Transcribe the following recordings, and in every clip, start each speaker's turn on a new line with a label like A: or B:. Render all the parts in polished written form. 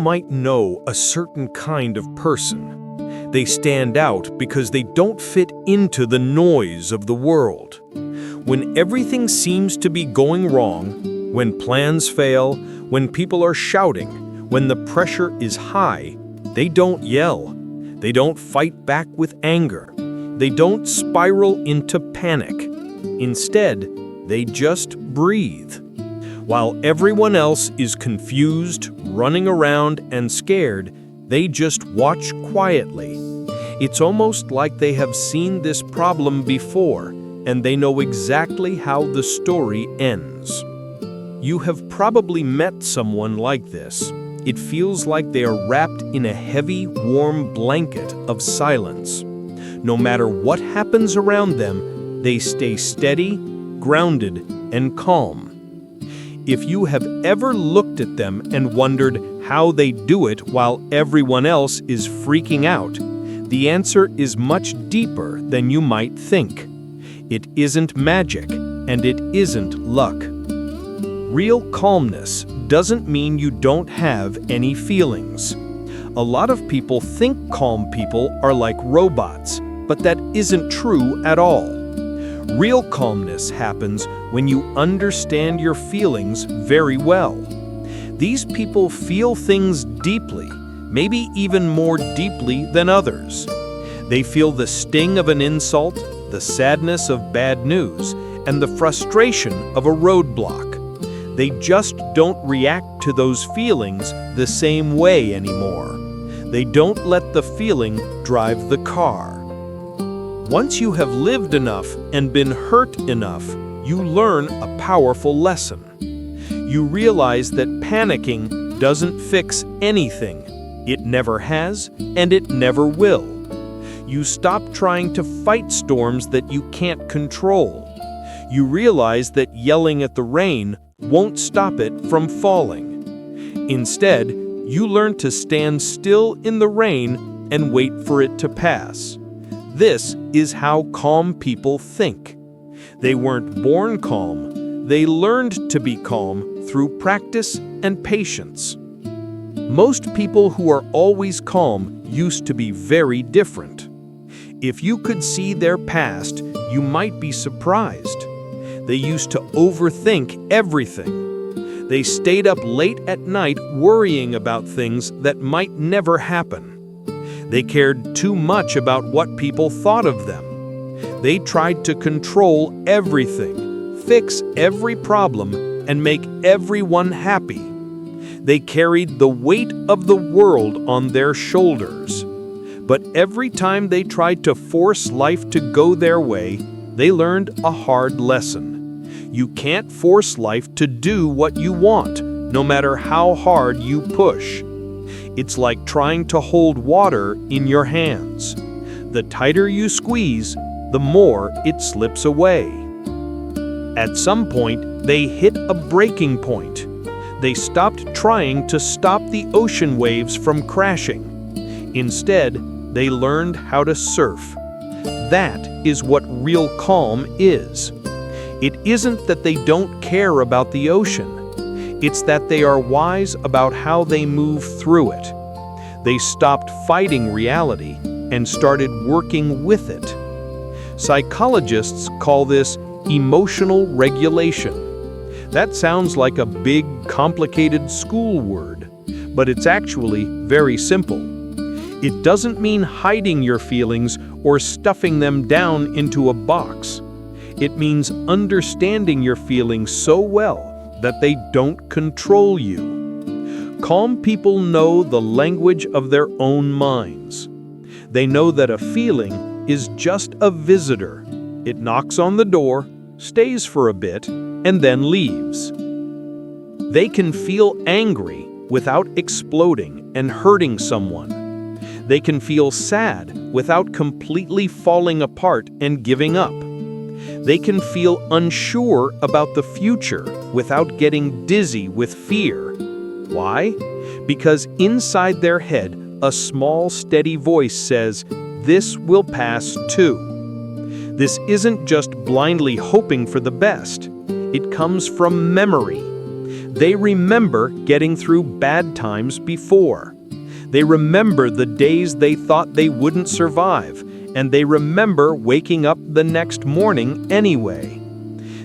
A: might know a certain kind of person. They stand out because they don't fit into the noise of the world. When everything seems to be going wrong, when plans fail, when people are shouting, when the pressure is high, they don't yell. They don't fight back with anger. They don't spiral into panic. Instead, they just breathe. While everyone else is confused, running around, and scared, they just watch quietly. It's almost like they have seen this problem before, and they know exactly how the story ends. You have probably met someone like this. It feels like they are wrapped in a heavy, warm blanket of silence. No matter what happens around them, they stay steady, grounded, and calm. If you have ever looked at them and wondered how they do it while everyone else is freaking out, the answer is much deeper than you might think. It isn't magic, and it isn't luck. Real calmness doesn't mean you don't have any feelings. A lot of people think calm people are like robots, but that isn't true at all. Real calmness happens when you understand your feelings very well. These people feel things deeply, maybe even more deeply than others. They feel the sting of an insult, the sadness of bad news, and the frustration of a roadblock. They just don't react to those feelings the same way anymore. They don't let the feeling drive the car. Once you have lived enough and been hurt enough, you learn a powerful lesson. You realize that panicking doesn't fix anything. It never has, and it never will. You stop trying to fight storms that you can't control. You realize that yelling at the rain won't stop it from falling. Instead, you learn to stand still in the rain and wait for it to pass. This is how calm people think. They weren't born calm. They learned to be calm through practice and patience. Most people who are always calm used to be very different. If you could see their past, you might be surprised. They used to overthink everything. They stayed up late at night worrying about things that might never happen. They cared too much about what people thought of them. They tried to control everything, fix every problem, and make everyone happy. They carried the weight of the world on their shoulders. But every time they tried to force life to go their way, they learned a hard lesson. You can't force life to do what you want, no matter how hard you push. It's like trying to hold water in your hands. The tighter you squeeze, the more it slips away. At some point, they hit a breaking point. They stopped trying to stop the ocean waves from crashing. Instead, they learned how to surf. That is what real calm is. It isn't that they don't care about the ocean. It's that they are wise about how they move through it. They stopped fighting reality and started working with it. Psychologists call this emotional regulation. That sounds like a big, complicated school word, but it's actually very simple. It doesn't mean hiding your feelings or stuffing them down into a box. It means understanding your feelings so well that they don't control you. Calm people know the language of their own minds. They know that a feeling is just a visitor. It knocks on the door, stays for a bit, and then leaves. They can feel angry without exploding and hurting someone. They can feel sad without completely falling apart and giving up. They can feel unsure about the future without getting dizzy with fear. Why? Because inside their head, a small, steady voice says, "This will pass too." This isn't just blindly hoping for the best. It comes from memory. They remember getting through bad times before. They remember the days they thought they wouldn't survive, and they remember waking up the next morning anyway.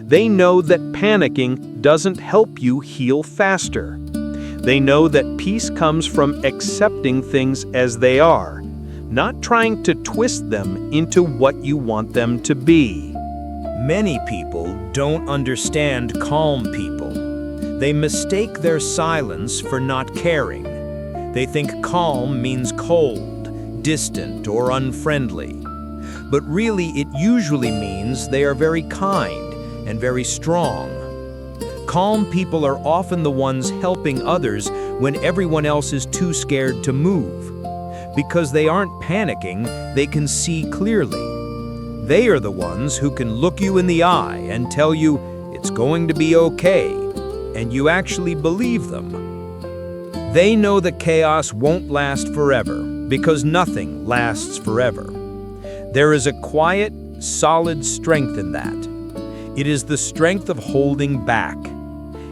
A: They know that panicking doesn't help you heal faster. They know that peace comes from accepting things as they are, not trying to twist them into what you want them to be. Many people don't understand calm people. They mistake their silence for not caring. They think calm means cold, distant, or unfriendly. But really, it usually means they are very kind and very strong. Calm people are often the ones helping others when everyone else is too scared to move. Because they aren't panicking, they can see clearly. They are the ones who can look you in the eye and tell you it's going to be okay, and you actually believe them. They know that chaos won't last forever, because nothing lasts forever. There is a quiet, solid strength in that. It is the strength of holding back.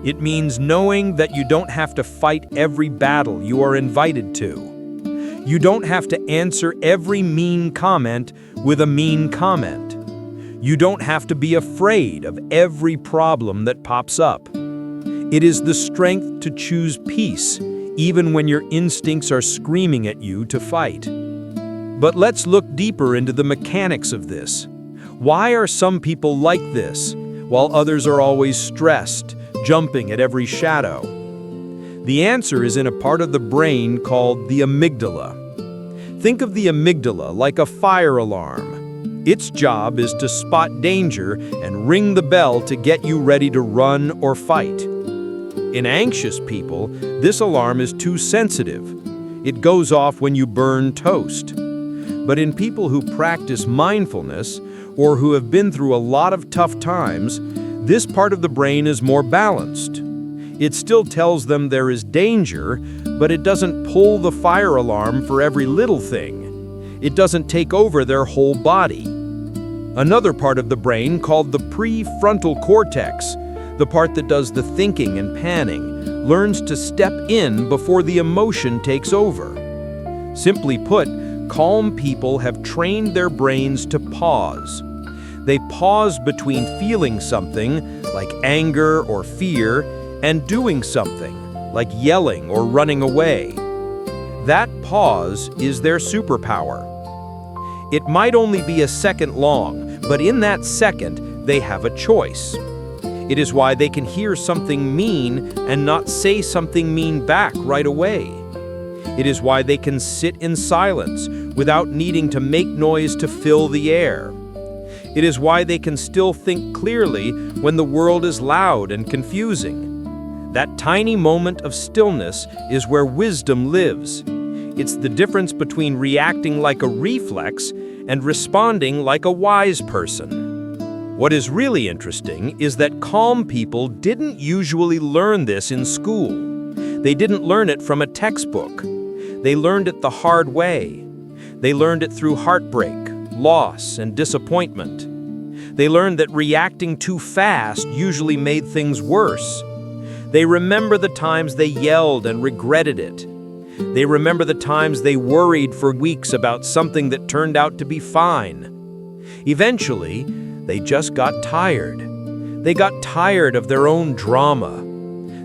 A: It means knowing that you don't have to fight every battle you are invited to. You don't have to answer every mean comment with a mean comment. You don't have to be afraid of every problem that pops up. It is the strength to choose peace, even when your instincts are screaming at you to fight. But let's look deeper into the mechanics of this. Why are some people like this, while others are always stressed, jumping at every shadow? The answer is in a part of the brain called the amygdala. Think of the amygdala like a fire alarm. Its job is to spot danger and ring the bell to get you ready to run or fight. In anxious people, this alarm is too sensitive. It goes off when you burn toast. But in people who practice mindfulness or who have been through a lot of tough times, this part of the brain is more balanced. It still tells them there is danger, but it doesn't pull the fire alarm for every little thing. It doesn't take over their whole body. Another part of the brain, called the prefrontal cortex, the part that does the thinking and planning, learns to step in before the emotion takes over. Simply put, calm people have trained their brains to pause. They pause between feeling something, like anger or fear, and doing something, like yelling or running away. That pause is their superpower. It might only be a second long, but in that second, they have a choice. It is why they can hear something mean and not say something mean back right away. It is why they can sit in silence without needing to make noise to fill the air. It is why they can still think clearly when the world is loud and confusing. That tiny moment of stillness is where wisdom lives. It's the difference between reacting like a reflex and responding like a wise person. What is really interesting is that calm people didn't usually learn this in school. They didn't learn it from a textbook. They learned it the hard way. They learned it through heartbreak, loss, and disappointment. They learned that reacting too fast usually made things worse. They remember the times they yelled and regretted it. They remember the times they worried for weeks about something that turned out to be fine. Eventually, they just got tired. They got tired of their own drama.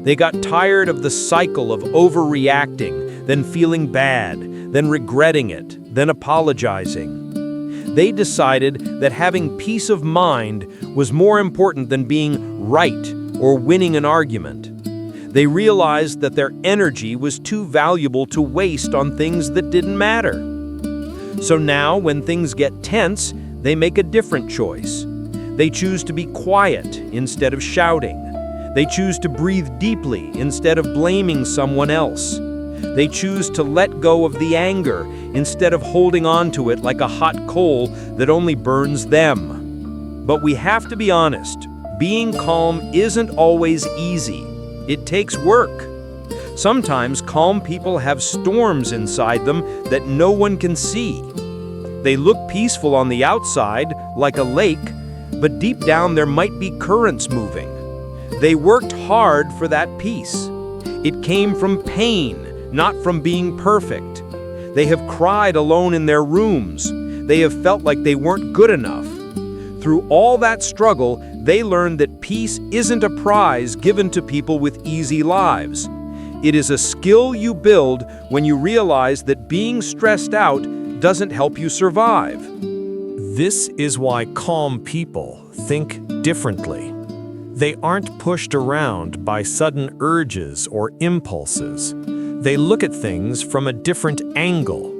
A: They got tired of the cycle of overreacting, then feeling bad, then regretting it, then apologizing. They decided that having peace of mind was more important than being right or winning an argument. They realized that their energy was too valuable to waste on things that didn't matter. So now, when things get tense, they make a different choice. They choose to be quiet instead of shouting. They choose to breathe deeply instead of blaming someone else. They choose to let go of the anger instead of holding on to it like a hot coal that only burns them. But we have to be honest, being calm isn't always easy. It takes work. Sometimes calm people have storms inside them that no one can see. They look peaceful on the outside, like a lake, but deep down there might be currents moving. They worked hard for that peace. It came from pain, not from being perfect. They have cried alone in their rooms. They have felt like they weren't good enough. Through all that struggle, they learned that peace isn't a prize given to people with easy lives. It is a skill you build when you realize that being stressed out doesn't help you survive.
B: This is why calm people think differently. They aren't pushed around by sudden urges or impulses. They look at things from a different angle.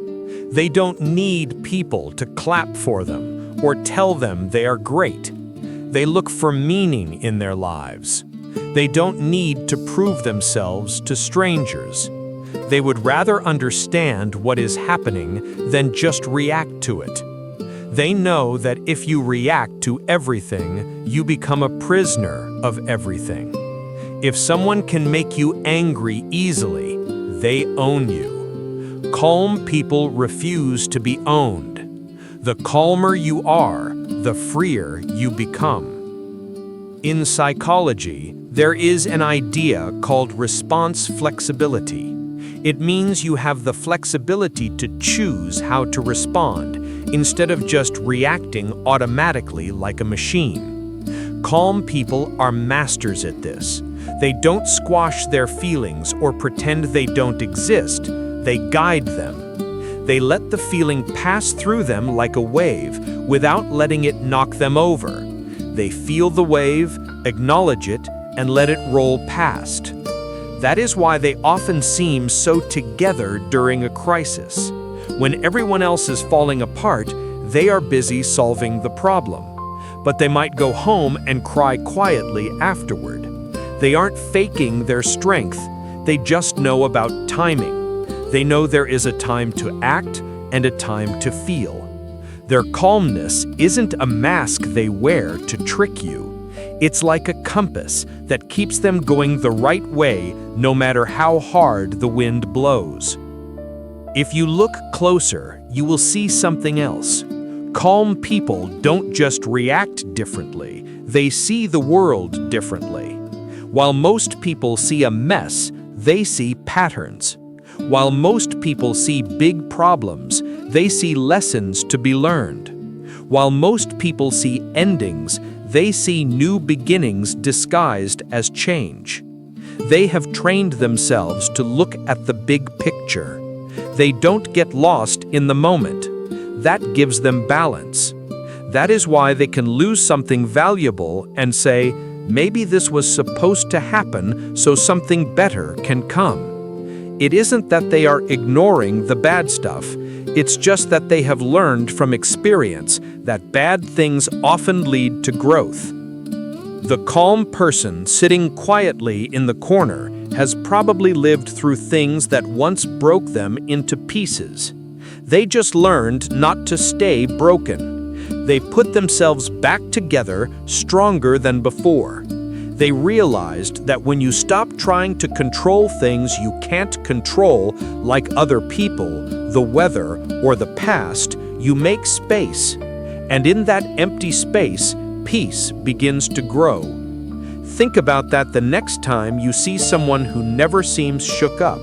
B: They don't need people to clap for them or tell them they are great. They look for meaning in their lives. They don't need to prove themselves to strangers. They would rather understand what is happening than just react to it. They know that if you react to everything, you become a prisoner of everything. If someone can make you angry easily, they own you. Calm people refuse to be owned. The calmer you are, the freer you become. In psychology, there is an idea called response flexibility. It means you have the flexibility to choose how to respond, instead of just reacting automatically like a machine. Calm people are masters at this. They don't squash their feelings or pretend they don't exist. They guide them. They let the feeling pass through them like a wave without letting it knock them over. They feel the wave, acknowledge it, and let it roll past. That is why they often seem so together during a crisis. When everyone else is falling apart, they are busy solving the problem. But they might go home and cry quietly afterward. They aren't faking their strength, they just know about timing. They know there is a time to act and a time to feel. Their calmness isn't a mask they wear to trick you. It's like a compass that keeps them going the right way no matter how hard the wind blows. If you look closer, you will see something else. Calm people don't just react differently, they see the world differently. While most people see a mess, they see patterns. While most people see big problems, they see lessons to be learned. While most people see endings, they see new beginnings disguised as change. They have trained themselves to look at the big picture. They don't get lost in the moment. That gives them balance. That is why they can lose something valuable and say, maybe this was supposed to happen so something better can come. It isn't that they are ignoring the bad stuff, it's just that they have learned from experience that bad things often lead to growth. The calm person sitting quietly in the corner has probably lived through things that once broke them into pieces. They just learned not to stay broken. They put themselves back together stronger than before. They realized that when you stop trying to control things you can't control, like other people, the weather, or the past, you make space. And in that empty space, peace begins to grow. Think about that the next time you see someone who never seems shook up.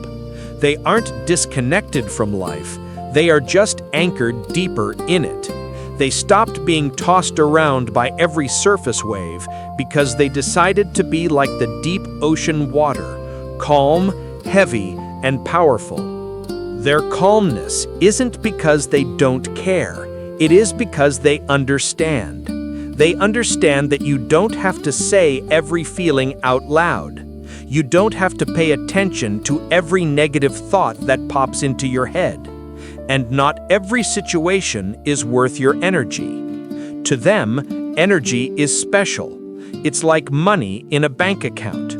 B: They aren't disconnected from life. They are just anchored deeper in it. They stopped being tossed around by every surface wave because they decided to be like the deep ocean water, calm, heavy, and powerful. Their calmness isn't because they don't care. It is because they understand. They understand that you don't have to say every feeling out loud. You don't have to pay attention to every negative thought that pops into your head. And not every situation is worth your energy. To them, energy is special. It's like money in a bank account.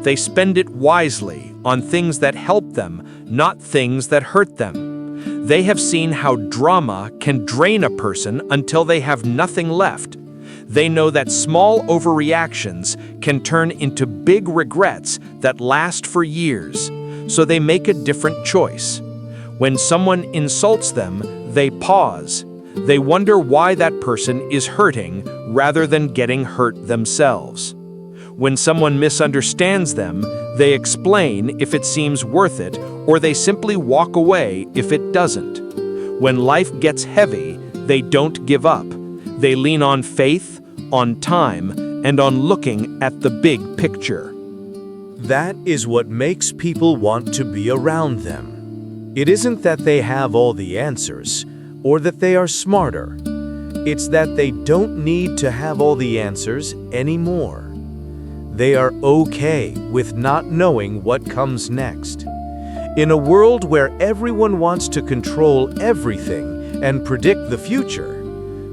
B: They spend it wisely on things that help them, not things that hurt them. They have seen how drama can drain a person until they have nothing left. They know that small overreactions can turn into big regrets that last for years, so they make a different choice. When someone insults them, they pause. They wonder why that person is hurting rather than getting hurt themselves. When someone misunderstands them, they explain if it seems worth it, or they simply walk away if it doesn't. When life gets heavy, they don't give up. They lean on faith, on time, and on looking at the big picture.
A: That is what makes people want to be around them. It isn't that they have all the answers, or that they are smarter. It's that they don't need to have all the answers anymore. They are okay with not knowing what comes next. In a world where everyone wants to control everything and predict the future,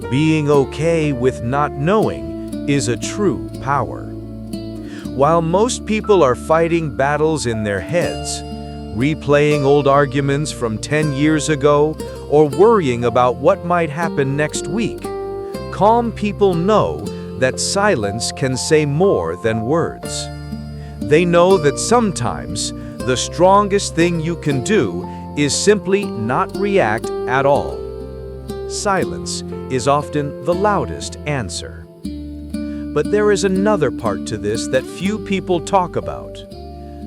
A: being okay with not knowing is a true power. While most people are fighting battles in their heads, replaying old arguments from 10 years ago, or worrying about what might happen next week, calm people know that silence can say more than words. They know that sometimes the strongest thing you can do is simply not react at all. Silence is often the loudest answer. But there is another part to this that few people talk about.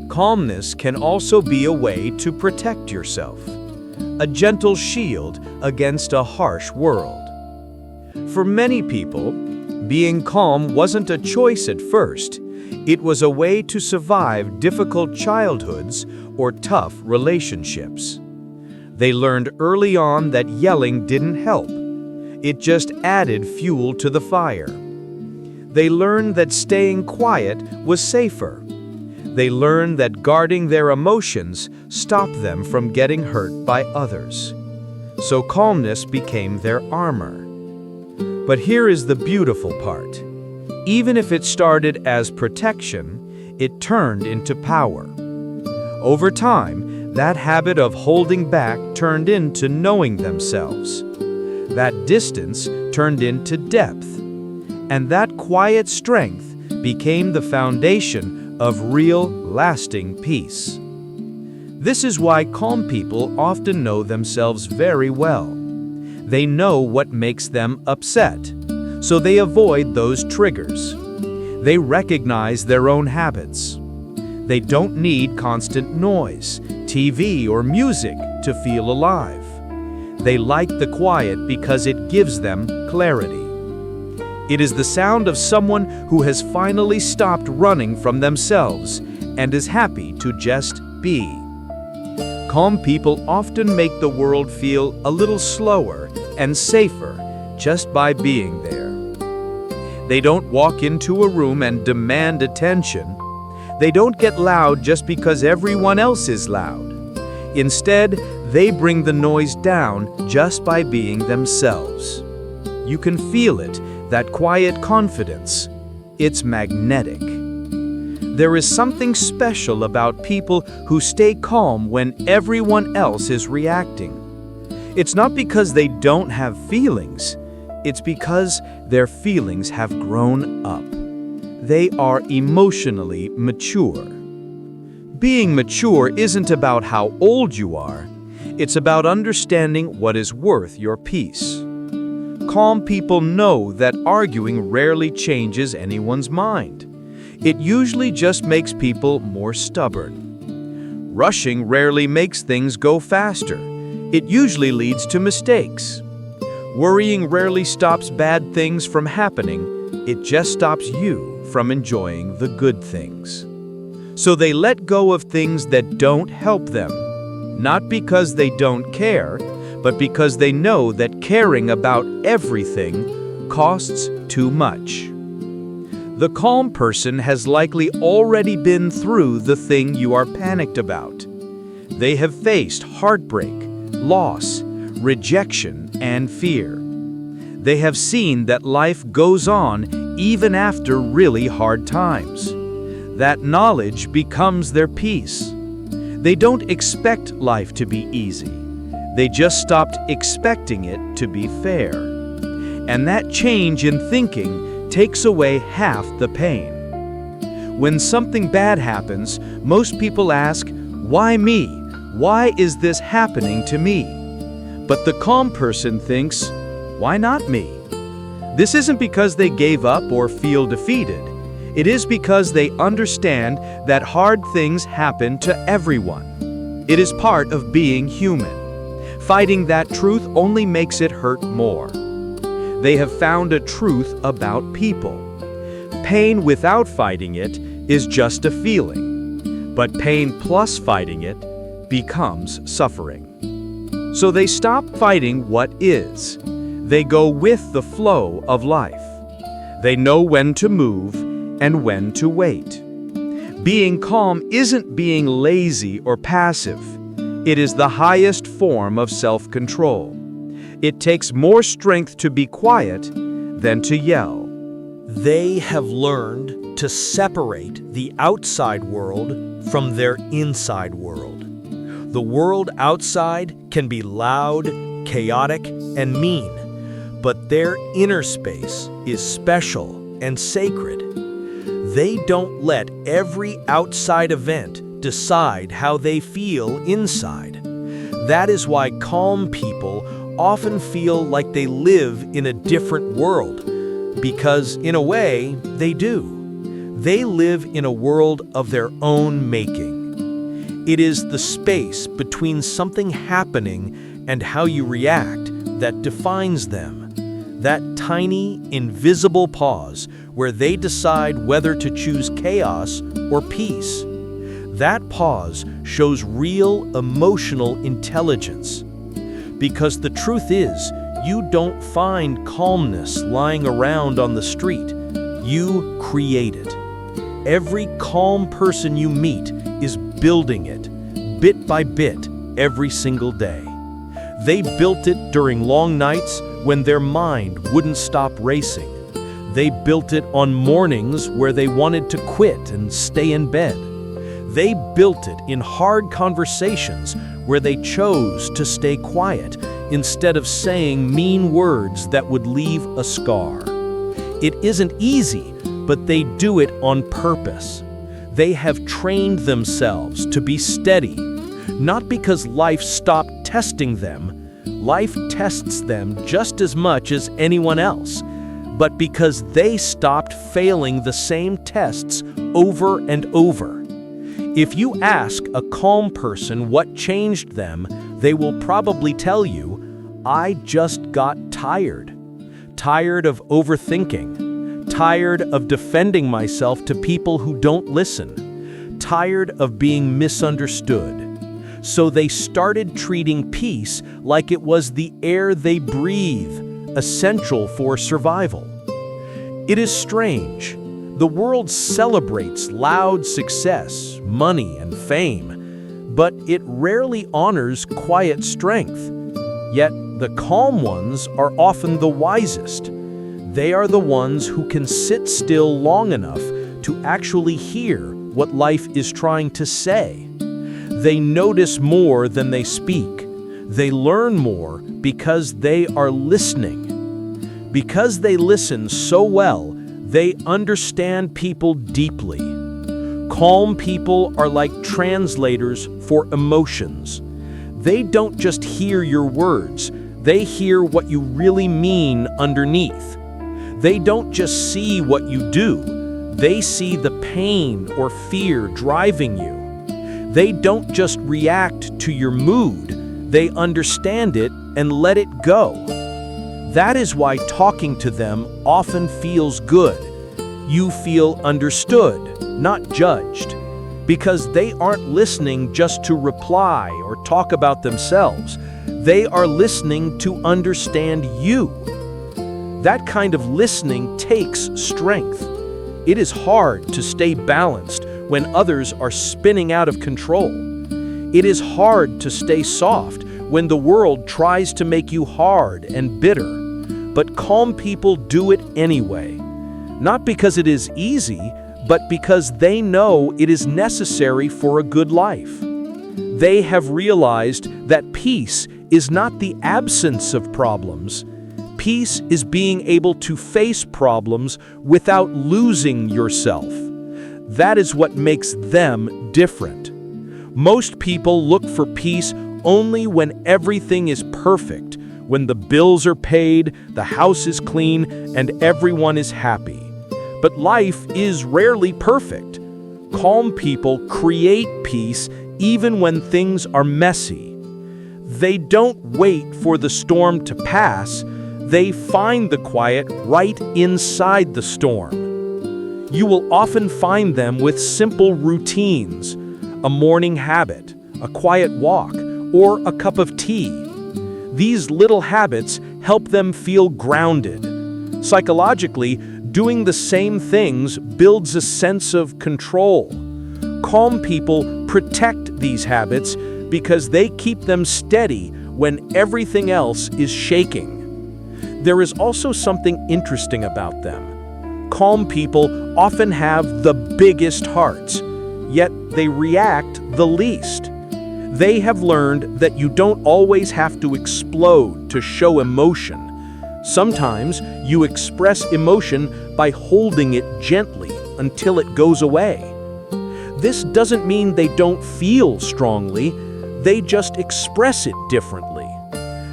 A: Calmness can also be a way to protect yourself, a gentle shield against a harsh world. For many people, being calm wasn't a choice at first. It was a way to survive difficult childhoods or tough relationships. They learned early on that yelling didn't help. It just added fuel to the fire. They learned that staying quiet was safer. They learned that guarding their emotions stopped them from getting hurt by others. So calmness became their armor. But here is the beautiful part. Even if it started as protection, it turned into power. Over time, that habit of holding back turned into knowing themselves. That distance turned into depth. And that quiet strength became the foundation of real, lasting peace. This is why calm people often know themselves very well. They know what makes them upset, so they avoid those triggers. They recognize their own habits. They don't need constant noise, TV, or music to feel alive. They like the quiet because it gives them clarity. It is the sound of someone who has finally stopped running from themselves and is happy to just be. Calm people often make the world feel a little slower and safer just by being there. They don't walk into a room and demand attention. They don't get loud just because everyone else is loud. Instead, they bring the noise down just by being themselves. You can feel it, that quiet confidence. It's magnetic. There is something special about people who stay calm when everyone else is reacting. It's not because they don't have feelings. It's because their feelings have grown up. They are emotionally mature. Being mature isn't about how old you are. It's about understanding what is worth your peace. Calm people know that arguing rarely changes anyone's mind. It usually just makes people more stubborn. Rushing rarely makes things go faster. It usually leads to mistakes. Worrying rarely stops bad things from happening. It just stops you from enjoying the good things. So they let go of things that don't help them, not because they don't care, but because they know that caring about everything costs too much. The calm person has likely already been through the thing you are panicked about. They have faced heartbreak, loss, rejection, and fear. They have seen that life goes on even after really hard times. That knowledge becomes their peace. They don't expect life to be easy. They just stopped expecting it to be fair. And that change in thinking takes away half the pain. When something bad happens, most people ask, "Why me? Why is this happening to me?" But the calm person thinks, "Why not me?" This isn't because they gave up or feel defeated.
C: It is because they understand that hard things happen to everyone. It is part of being human. Fighting that truth only makes it hurt more. They have found a truth about people. Pain without fighting it is just a feeling, but pain plus fighting it becomes suffering. So they stop fighting what is. They go with the flow of life. They know when to move and when to wait. Being calm isn't being lazy or passive. It is the highest form of self-control. It takes more strength to be quiet than to yell.
A: They have learned to separate the outside world from their inside world. The world outside can be loud, chaotic, and mean, but their inner space is special and sacred. They don't let every outside event decide how they feel inside. That is why calm people often feel like they live in a different world, because in a way, they do. They live in a world of their own making. It is the space between something happening and how you react that defines them. That tiny, invisible pause where they decide whether to choose chaos or peace. That pause shows real emotional intelligence. Because the truth is, you don't find calmness lying around on the street. You create it. Every calm person you meet is building it, bit by bit, every single day. They built it during long nights when their mind wouldn't stop racing. They built it on mornings where they wanted to quit and stay in bed. They built it in hard conversations where they chose to stay quiet instead of saying mean words that would leave a scar. It isn't easy, but they do it on purpose. They have trained themselves to be steady, not because life stopped testing them. Life tests them just as much as anyone else, but because they stopped failing the same tests over and over. If you ask a calm person what changed them, they will probably tell you, "I just got tired. Tired of overthinking. Tired of defending myself to people who don't listen. Tired of being misunderstood." So they started treating peace like it was the air they breathe, essential for survival. It is strange. The world celebrates loud success, money, and fame, but it rarely honors quiet strength. Yet the calm ones are often the wisest. They are the ones who can sit still long enough to actually hear what life is trying to say. They notice more than they speak. They learn more because they are listening. Because they listen so well, they understand people deeply. Calm people are like translators for emotions. They don't just hear your words, they hear what you really mean underneath. They don't just see what you do, they see the pain or fear driving you. They don't just react to your mood, they understand it and let it go. That is why talking to them often feels good. You feel understood, not judged, because they aren't listening just to reply or talk about themselves. They are listening to understand you. That kind of listening takes strength. It is hard to stay balanced when others are spinning out of control. It is hard to stay soft when the world tries to make you hard and bitter. But calm people do it anyway. Not because it is easy, but because they know it is necessary for a good life. They have realized that peace is not the absence of problems. Peace is being able to face problems without losing yourself. That is what makes them different. Most people look for peace only when everything is perfect, when the bills are paid, the house is clean, and everyone is happy.
C: But life is rarely perfect. Calm people create peace even when things are messy. They don't wait for the storm to pass. They find the quiet right inside the storm. You will often find them with simple routines, a morning habit, a quiet walk, or a cup of tea. These little habits help them feel grounded. Psychologically, doing the same things builds a sense of control. Calm people protect these habits because they keep them steady when everything else is shaking. There is also something interesting about them. Calm people often have the biggest hearts, yet they react the least. They have learned that you don't always have to explode to show emotion. Sometimes you express emotion by holding it gently until it goes away. This doesn't mean they don't feel strongly, they just express it differently.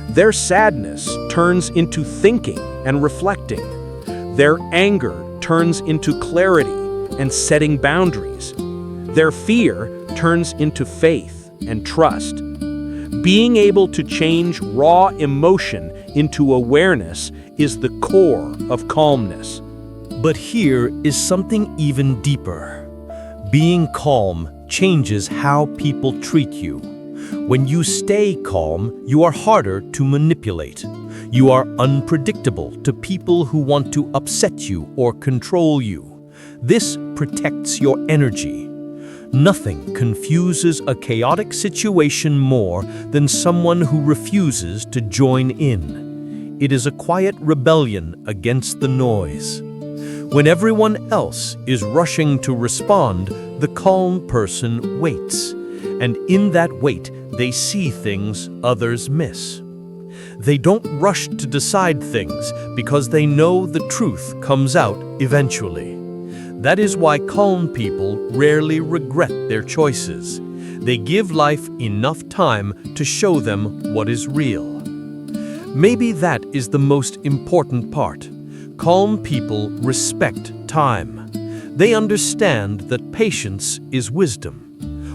C: Their sadness turns into thinking and reflecting. Their anger turns into clarity and setting boundaries. Their fear turns into faith and trust. Being able to change raw emotion into awareness is the core of calmness.
A: But here is something even deeper. Being calm changes how people treat you. When you stay calm, you are harder to manipulate. You are unpredictable to people who want to upset you or control you. This protects your energy. Nothing confuses a chaotic situation more than someone who refuses to join in. It is a quiet rebellion against the noise. When everyone else is rushing to respond, the calm person waits. And in that wait, they see things others miss. They don't rush to decide things because they know the truth comes out eventually. That is why calm people rarely regret their choices. They give life enough time to show them what is real. Maybe that is the most important part. Calm people respect time. They understand that patience is wisdom.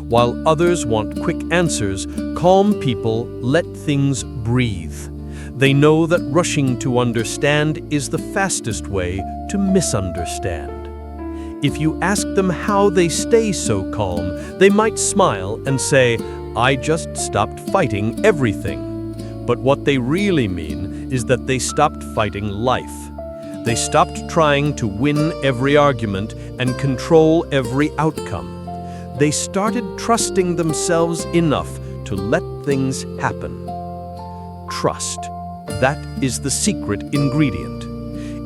A: While others want quick answers, calm people let things breathe. They know that rushing to understand is the fastest way to misunderstand. If you ask them how they stay so calm, they might smile and say, "I just stopped fighting everything." But what they really mean is that they stopped fighting life. They stopped trying to win every argument and control every outcome. They started trusting themselves enough to let things happen. Trust. That is the secret ingredient.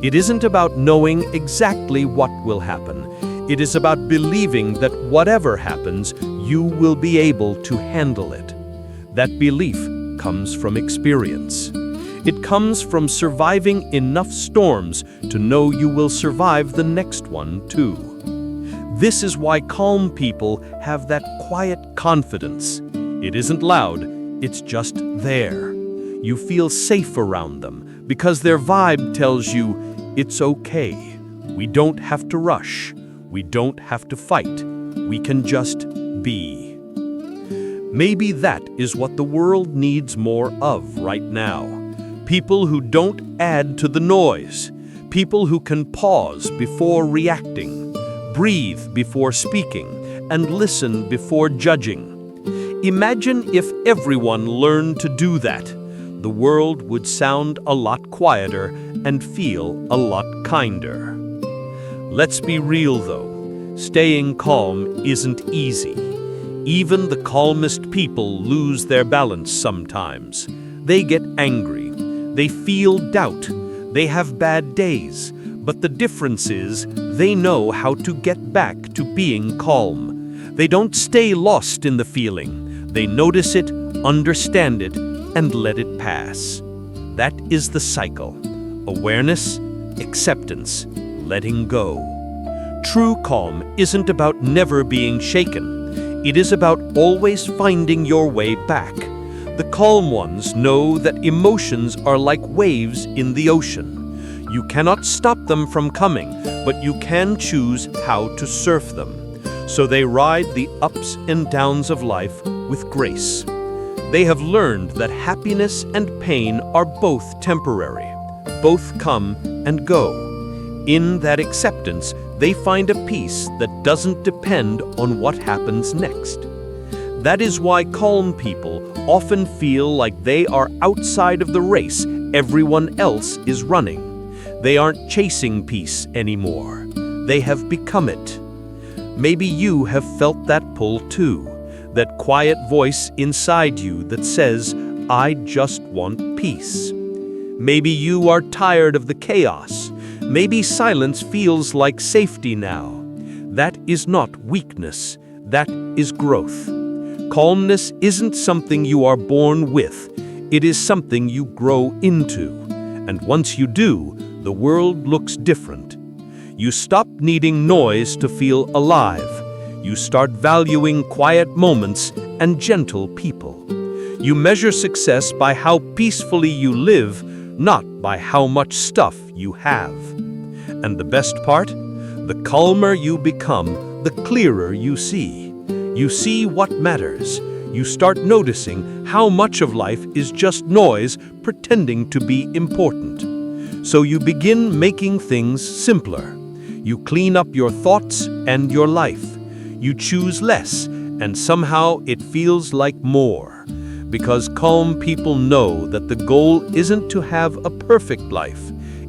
A: It isn't about knowing exactly what will happen. It is about believing that whatever happens, you will be able to handle it. That belief comes from experience. It comes from surviving enough storms to know you will survive the next one too. This is why calm people have that quiet confidence. It isn't loud, it's just there. You feel safe around them because their vibe tells you it's okay. We don't have to rush. We don't have to fight. We can just be. Maybe that is what the world needs more of right now. People who don't add to the noise. People who can pause before reacting, breathe before speaking, and listen before judging. Imagine if everyone learned to do that. The world would sound a lot quieter and feel a lot kinder. Let's be real though, staying calm isn't easy. Even the calmest people lose their balance sometimes. They get angry, they feel doubt, they have bad days, but the difference is they know how to get back to being calm. They don't stay lost in the feeling. They notice it, understand it, and let it pass. That is the cycle. Awareness, acceptance, letting go. True calm isn't about never being shaken. It is about always finding your way back. The calm ones know that emotions are like waves in the ocean.
C: You cannot stop them from coming, but you can choose how to surf them. So they ride the ups and downs of life with grace. They have learned that happiness and pain are both temporary. Both come and go. In that acceptance, they find a peace that doesn't depend on what happens next. That is why calm people often feel like they are outside of the race everyone else is running. They aren't chasing peace anymore. They have become it. Maybe you have felt that pull too, that quiet voice inside you that says, "I just want peace." Maybe you are tired of the chaos. Maybe silence feels like safety now. That is not weakness. That is growth. Calmness isn't something you are born with. It is something you grow into. And once you do, the world looks different. You stop needing noise to feel alive. You start valuing quiet moments and gentle people. You measure success by how peacefully you live, not by how much stuff you have. And the best part? The calmer you become, the clearer you see. You see what matters. You start noticing how much of life is just noise pretending to be important. So you begin making things simpler. You clean up your thoughts and your life. You choose less, and somehow it feels like more. Because calm people know that the goal isn't to have a perfect life.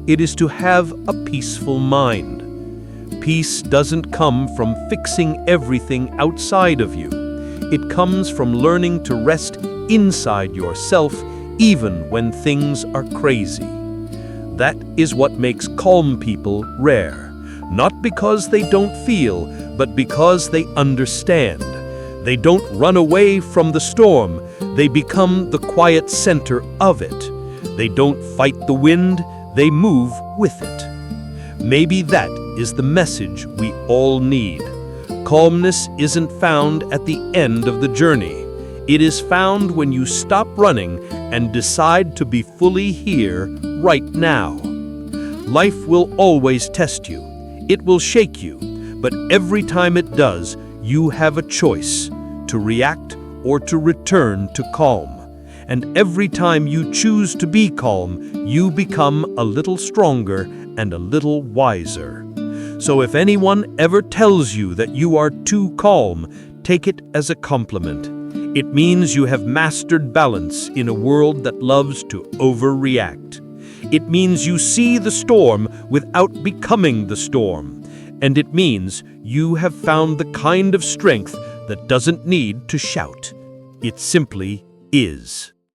C: It is to have a peaceful mind. Peace doesn't come from fixing everything outside of you. It comes from learning to rest inside yourself even when things are crazy. That is what makes calm people rare. Not because they don't feel, but because they understand. They don't run away from the storm. They become the quiet center of it. They don't fight the wind. They move with it. Maybe that is the message we all need. Calmness isn't found at the end of the journey. It is found when you stop running and decide to be fully here, right now. Life will always test you. It will shake you. But every time it does, you have a choice to react or to return to calm. And every time you choose to be calm, you become a little stronger and a little wiser. So if anyone ever tells you that you are too calm, take it as a compliment. It means you have mastered balance in a world that loves to overreact. It means you see the storm without becoming the storm. And it means you have found the kind of strength that doesn't need to shout. It simply is.